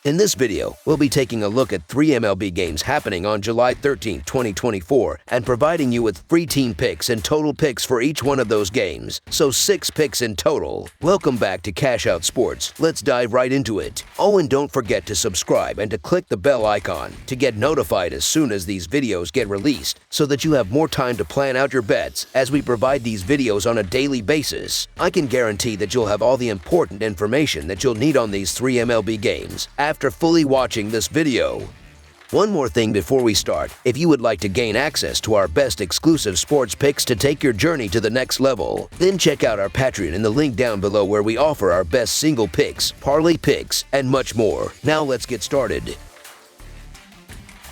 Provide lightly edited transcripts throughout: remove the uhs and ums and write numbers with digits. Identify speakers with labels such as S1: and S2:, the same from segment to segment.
S1: In this video, we'll be taking a look at 3 MLB games happening on July 13, 2024, and providing you with free team picks and total picks for each one of those games, so 6 picks in total. Welcome back to Cash Out Sports. Let's dive right into it. Oh, and don't forget to subscribe and to click the bell icon to get notified as soon as these videos get released, so that you have more time to plan out your bets as we provide these videos on a daily basis. I can guarantee that you'll have all the important information that you'll need on these 3 MLB games after fully watching this video. One more thing before we start, if you would like to gain access to our best exclusive sports picks to take your journey to the next level, then check out our Patreon in the link down below where we offer our best single picks, parlay picks, and much more. Now let's get started.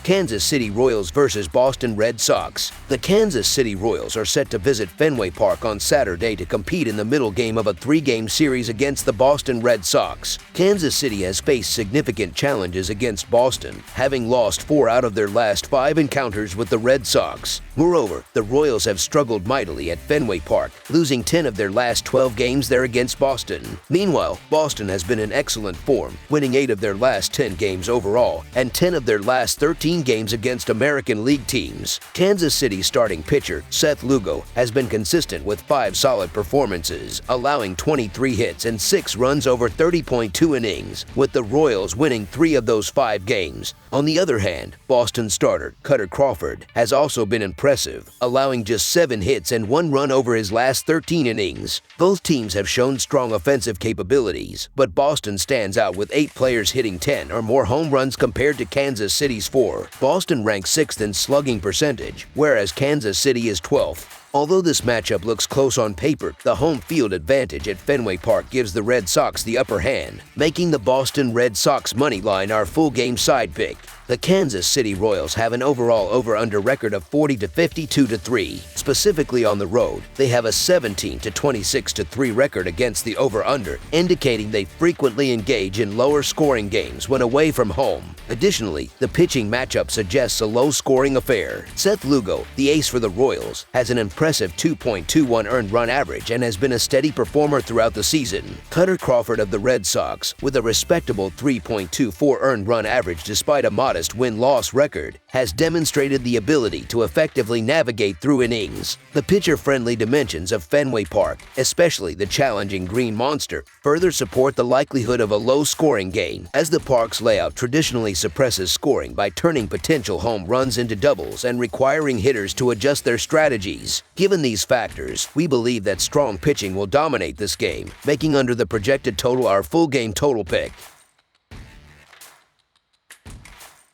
S1: Kansas City Royals vs. Boston Red Sox. The Kansas City Royals are set to visit Fenway Park on Saturday to compete in the middle game of a 3-game series against the Boston Red Sox. Kansas City has faced significant challenges against Boston, having lost 4 out of their last 5 encounters with the Red Sox. Moreover, the Royals have struggled mightily at Fenway Park, losing 10 of their last 12 games there against Boston. Meanwhile, Boston has been in excellent form, winning 8 of their last 10 games overall and 10 of their last 13 games against American League teams. Kansas City's starting pitcher, Seth Lugo, has been consistent with 5 solid performances, allowing 23 hits and 6 runs over 30.2 innings, with the Royals winning 3 of those 5 games. On the other hand, Boston starter, Kutter Crawford, has also been impressive, allowing just 7 hits and 1 run over his last 13 innings. Both teams have shown strong offensive capabilities, but Boston stands out with 8 players hitting 10 or more home runs compared to Kansas City's 4. Boston ranks 6th in slugging percentage, whereas Kansas City is 12th. Although this matchup looks close on paper, the home field advantage at Fenway Park gives the Red Sox the upper hand, making the Boston Red Sox money line our full game side pick. The Kansas City Royals have an overall over-under record of 40 to 52 to 3. Specifically on the road, they have a 17 to 26 to 3 record against the over-under, indicating they frequently engage in lower scoring games when away from home. Additionally, the pitching matchup suggests a low-scoring affair. Seth Lugo, the ace for the Royals, has an impressive 2.21 earned run average and has been a steady performer throughout the season. Kutter Crawford of the Red Sox, with a respectable 3.24 earned run average despite a modest win-loss record, has demonstrated the ability to effectively navigate through innings. The pitcher-friendly dimensions of Fenway Park, especially the challenging Green Monster, further support the likelihood of a low-scoring game, as the park's layout traditionally suppresses scoring by turning potential home runs into doubles and requiring hitters to adjust their strategies. Given these factors, we believe that strong pitching will dominate this game, making under the projected total our full game total pick.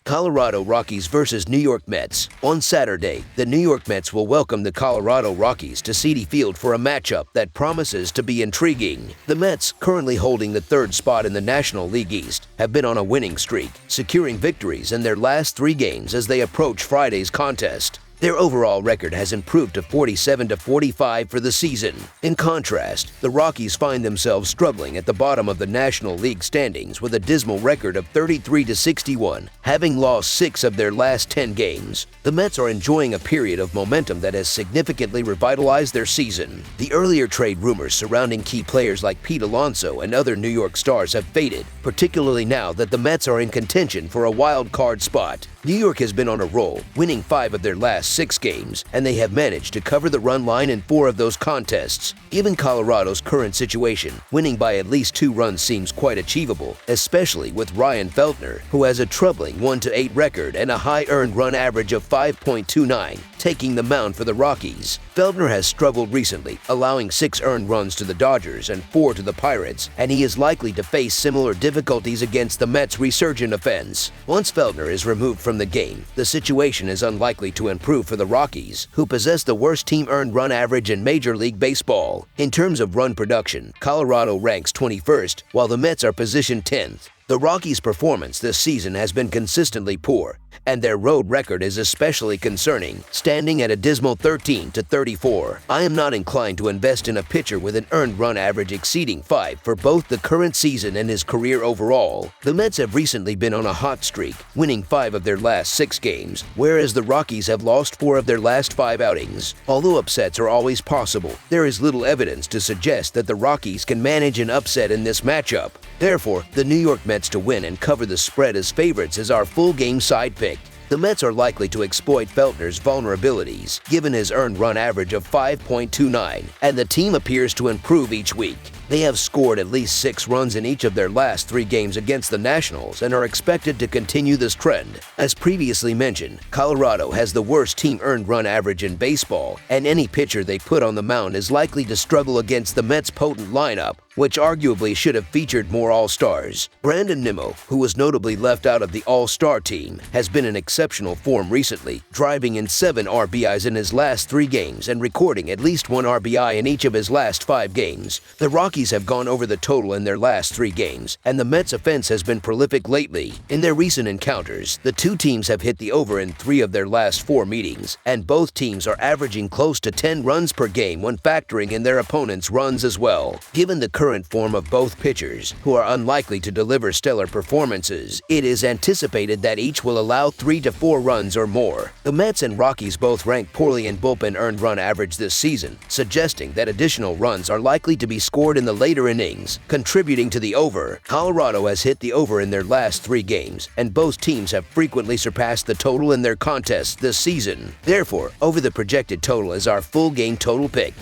S1: Colorado Rockies vs. New York Mets. On Saturday, the New York Mets will welcome the Colorado Rockies to Citi Field for a matchup that promises to be intriguing. The Mets, currently holding the 3rd spot in the National League East, have been on a winning streak, securing victories in their last 3 games as they approach Friday's contest. Their overall record has improved to 47 to 45 for the season. In contrast, the Rockies find themselves struggling at the bottom of the National League standings with a dismal record of 33 to 61, having lost 6 of their last 10 games. The Mets are enjoying a period of momentum that has significantly revitalized their season. The earlier trade rumors surrounding key players like Pete Alonso and other New York stars have faded, particularly now that the Mets are in contention for a wild card spot. New York has been on a roll, winning 5 of their last 6 games, and they have managed to cover the run line in 4 of those contests. Given Colorado's current situation, winning by at least 2 runs seems quite achievable, especially with Ryan Feltner, who has a troubling 1-8 record and a high earned run average of 5.29, taking the mound for the Rockies. Feltner has struggled recently, allowing 6 earned runs to the Dodgers and 4 to the Pirates, and he is likely to face similar difficulties against the Mets' resurgent offense. Once Feltner is removed from the game, the situation is unlikely to improve for the Rockies, who possess the worst team earned run average in Major League Baseball. In terms of run production, Colorado ranks 21st, while the Mets are positioned 10th. The Rockies' performance this season has been consistently poor, and their road record is especially concerning, standing at a dismal 13 to 34. I am not inclined to invest in a pitcher with an earned run average exceeding 5 for both the current season and his career overall. The Mets have recently been on a hot streak, winning 5 of their last 6 games, whereas the Rockies have lost 4 of their last 5 outings. Although upsets are always possible, there is little evidence to suggest that the Rockies can manage an upset in this matchup. Therefore, the New York Mets to win and cover the spread as favorites is our full game side pick. The Mets are likely to exploit Feltner's vulnerabilities, given his earned run average of 5.29, and the team appears to improve each week. They have scored at least 6 runs in each of their last 3 games against the Nationals and are expected to continue this trend. As previously mentioned, Colorado has the worst team earned run average in baseball, and any pitcher they put on the mound is likely to struggle against the Mets' potent lineup, which arguably should have featured more All-Stars. Brandon Nimmo, who was notably left out of the All-Star team, has been in exceptional form recently, driving in 7 RBIs in his last 3 games and recording at least 1 RBI in each of his last 5 games. The Rockies have gone over the total in their last 3 games, and the Mets' offense has been prolific lately. In their recent encounters, the 2 teams have hit the over in 3 of their last 4 meetings, and both teams are averaging close to 10 runs per game when factoring in their opponents' runs as well. Given the current form of both pitchers, who are unlikely to deliver stellar performances, it is anticipated that each will allow 3 to 4 runs or more. The Mets and Rockies both rank poorly in bullpen earned run average this season, suggesting that additional runs are likely to be scored in the later innings, contributing to the over. Colorado has hit the over in their last 3 games, and both teams have frequently surpassed the total in their contests this season. Therefore, over the projected total is our full game total pick.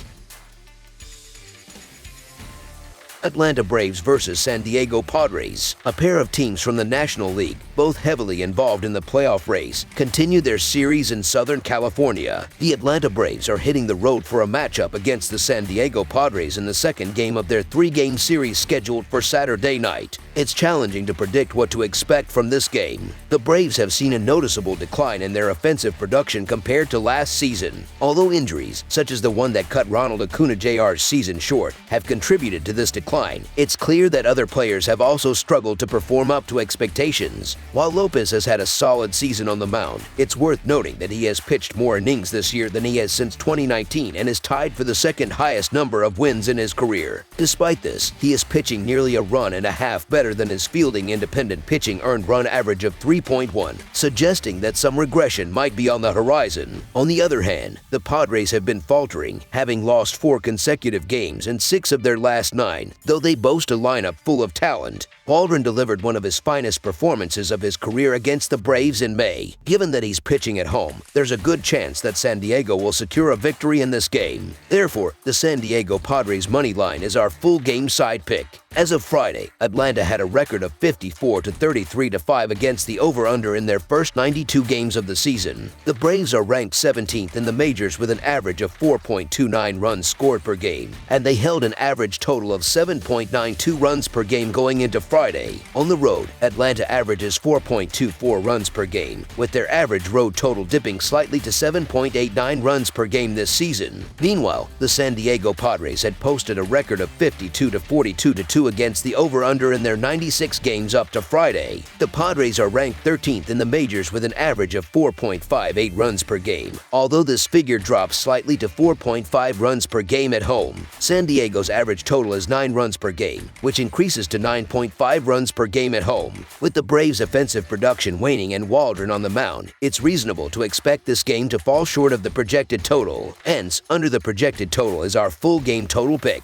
S1: Atlanta Braves versus San Diego Padres. A pair of teams from the National League, both heavily involved in the playoff race, continue their series in Southern California. The Atlanta Braves are hitting the road for a matchup against the San Diego Padres in the second game of their 3-game series scheduled for Saturday night. It's challenging to predict what to expect from this game. The Braves have seen a noticeable decline in their offensive production compared to last season. Although injuries, such as the one that cut Ronald Acuna Jr.'s season short, have contributed to this decline, it's clear that other players have also struggled to perform up to expectations. While Lopez has had a solid season on the mound, it's worth noting that he has pitched more innings this year than he has since 2019 and is tied for the second highest number of wins in his career. Despite this, he is pitching nearly a run and a half better than his fielding independent pitching earned run average of 3.1, suggesting that some regression might be on the horizon. On the other hand, the Padres have been faltering, having lost 4 consecutive games in 6 of their last 9, though they boast a lineup full of talent. Waldron delivered one of his finest performances of his career against the Braves in May. Given that he's pitching at home, there's a good chance that San Diego will secure a victory in this game. Therefore, the San Diego Padres money line is our full game side pick. As of Friday, Atlanta had a record of 54-33-5 against the over-under in their first 92 games of the season. The Braves are ranked 17th in the majors with an average of 4.29 runs scored per game, and they held an average total of 7.92 runs per game going into Friday. On the road, Atlanta averages 4.24 runs per game, with their average road total dipping slightly to 7.89 runs per game this season. Meanwhile, the San Diego Padres had posted a record of 52-42-2 against the over-under in their 96 games up to Friday. The Padres are ranked 13th in the majors with an average of 4.58 runs per game, although this figure drops slightly to 4.5 runs per game at home. San Diego's average total is 9 runs per game, which increases to 9.5 runs per game at home. With the Braves' offensive production waning and Waldron on the mound, it's reasonable to expect this game to fall short of the projected total. Hence, under the projected total is our full game total pick.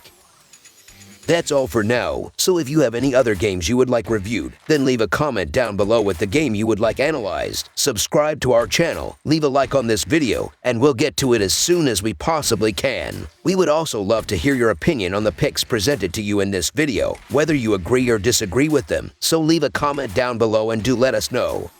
S1: That's all for now, so if you have any other games you would like reviewed, then leave a comment down below with the game you would like analyzed. Subscribe to our channel, leave a like on this video, and we'll get to it as soon as we possibly can. We would also love to hear your opinion on the picks presented to you in this video, whether you agree or disagree with them, so leave a comment down below and do let us know.